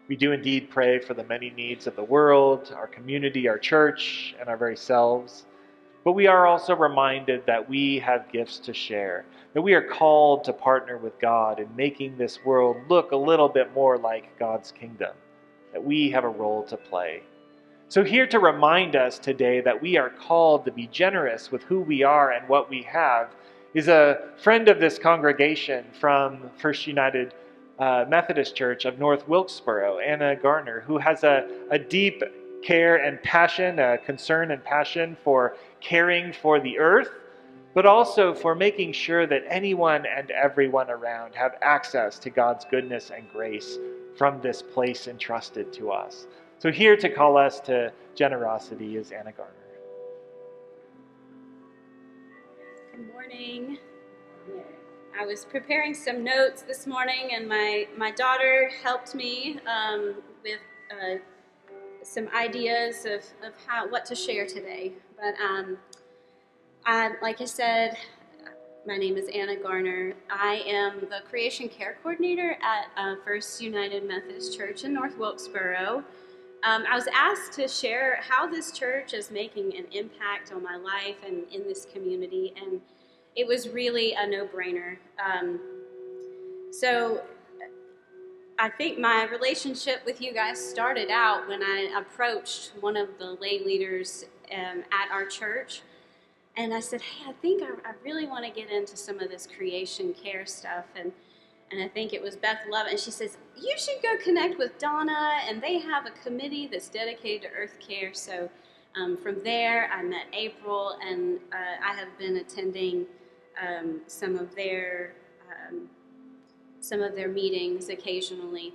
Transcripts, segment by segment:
We do indeed pray for the many needs of the world, our community, our church, and our very selves. But we are also reminded that we have gifts to share, that we are called to partner with God in making this world look a little bit more like God's kingdom, that we have a role to play. So here to remind us today that we are called to be generous with who we are and what we have is a friend of this congregation from First United Methodist Church of North Wilkesboro, Anna Garner, who has a deep care and passion, a concern and passion for caring for the earth, but also for making sure that anyone and everyone around have access to God's goodness and grace from this place entrusted to us. So here to call us to generosity is Anna Garner. Good morning. I was preparing some notes this morning, and my daughter helped me with some ideas of what to share today. But like I said, my name is Anna Garner. I am the Creation Care Coordinator at First United Methodist Church in North Wilkesboro. I was asked to share how this church is making an impact on my life and in this community, and it was really a no-brainer. So I think my relationship with you guys started out when I approached one of the lay leaders at our church, and I said, hey, I think I really want to get into some of this creation care stuff, and I think it was Beth Love, and she says, you should go connect with Donna, and they have a committee that's dedicated to earth care. So from there, I met April, and I have been attending some of their meetings occasionally.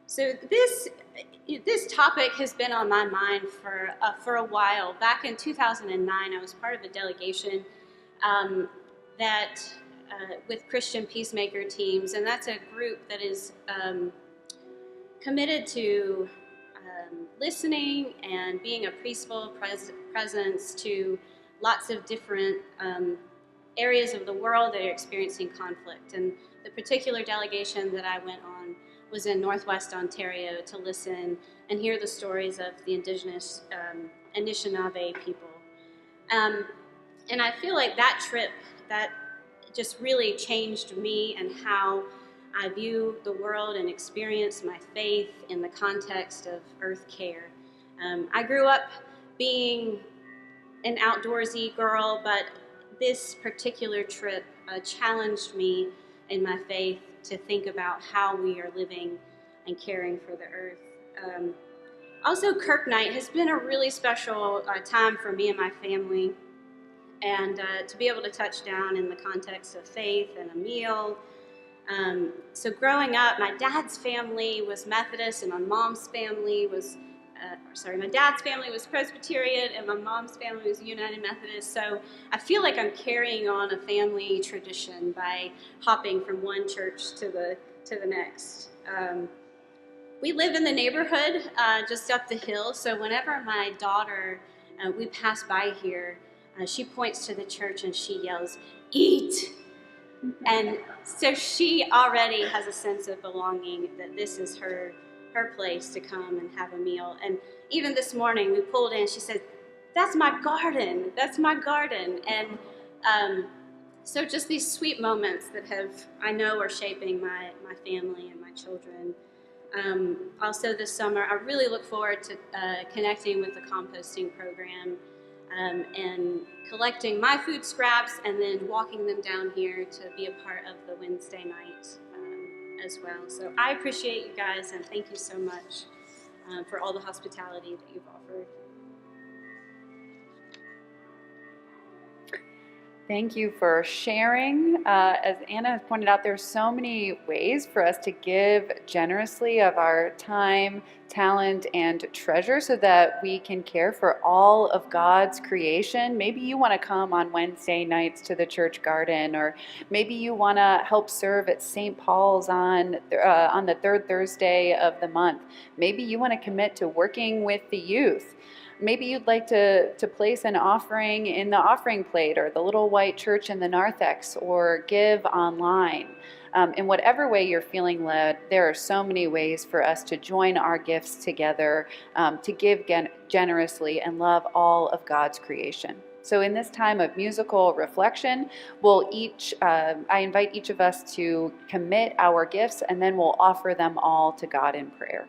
So this topic has been on my mind for a while. Back in 2009, I was part of a delegation that with Christian peacemaker teams, and that's a group that is committed to listening and being a peaceful presence to lots of different areas of the world that are experiencing conflict. And the particular delegation that I went on was in Northwest Ontario to listen and hear the stories of the indigenous Anishinaabe people. And I feel like that trip, that just really changed me and how I view the world and experience my faith in the context of earth care. I grew up being an outdoorsy girl, but this particular trip challenged me in my faith to think about how we are living and caring for the earth. Also, Kirk Night has been a really special time for me and my family, and to be able to touch down in the context of faith and a meal. So growing up, my dad's family was Methodist, and my dad's family was Presbyterian, and my mom's family was United Methodist. So I feel like I'm carrying on a family tradition by hopping from one church to the next. We live in the neighborhood just up the hill, so whenever my daughter, we pass by here, she points to the church and she yells, "Eat!" And so she already has a sense of belonging, that this is her place to come and have a meal. And even this morning we pulled in, she said, that's my garden. And so just these sweet moments that I know are shaping my family and my children. Also this summer, I really look forward to connecting with the composting program and collecting my food scraps and then walking them down here to be a part of the Wednesday night as well. So I appreciate you guys, and thank you so much for all the hospitality that you've offered. Thank you for sharing. As Anna has pointed out, there's so many ways for us to give generously of our time, talent, and treasure so that we can care for all of God's creation. Maybe you want to come on Wednesday nights to the church garden, or maybe you want to help serve at St. Paul's on the third Thursday of the month. Maybe you want to commit to working with the youth. maybe you'd like to place an offering in the offering plate or the little white church in the narthex, or give online. In whatever way you're feeling led, there are so many ways for us to join our gifts together, to give generously and love all of God's creation. So in this time of musical reflection, I invite each of us to commit our gifts, and then we'll offer them all to God in prayer.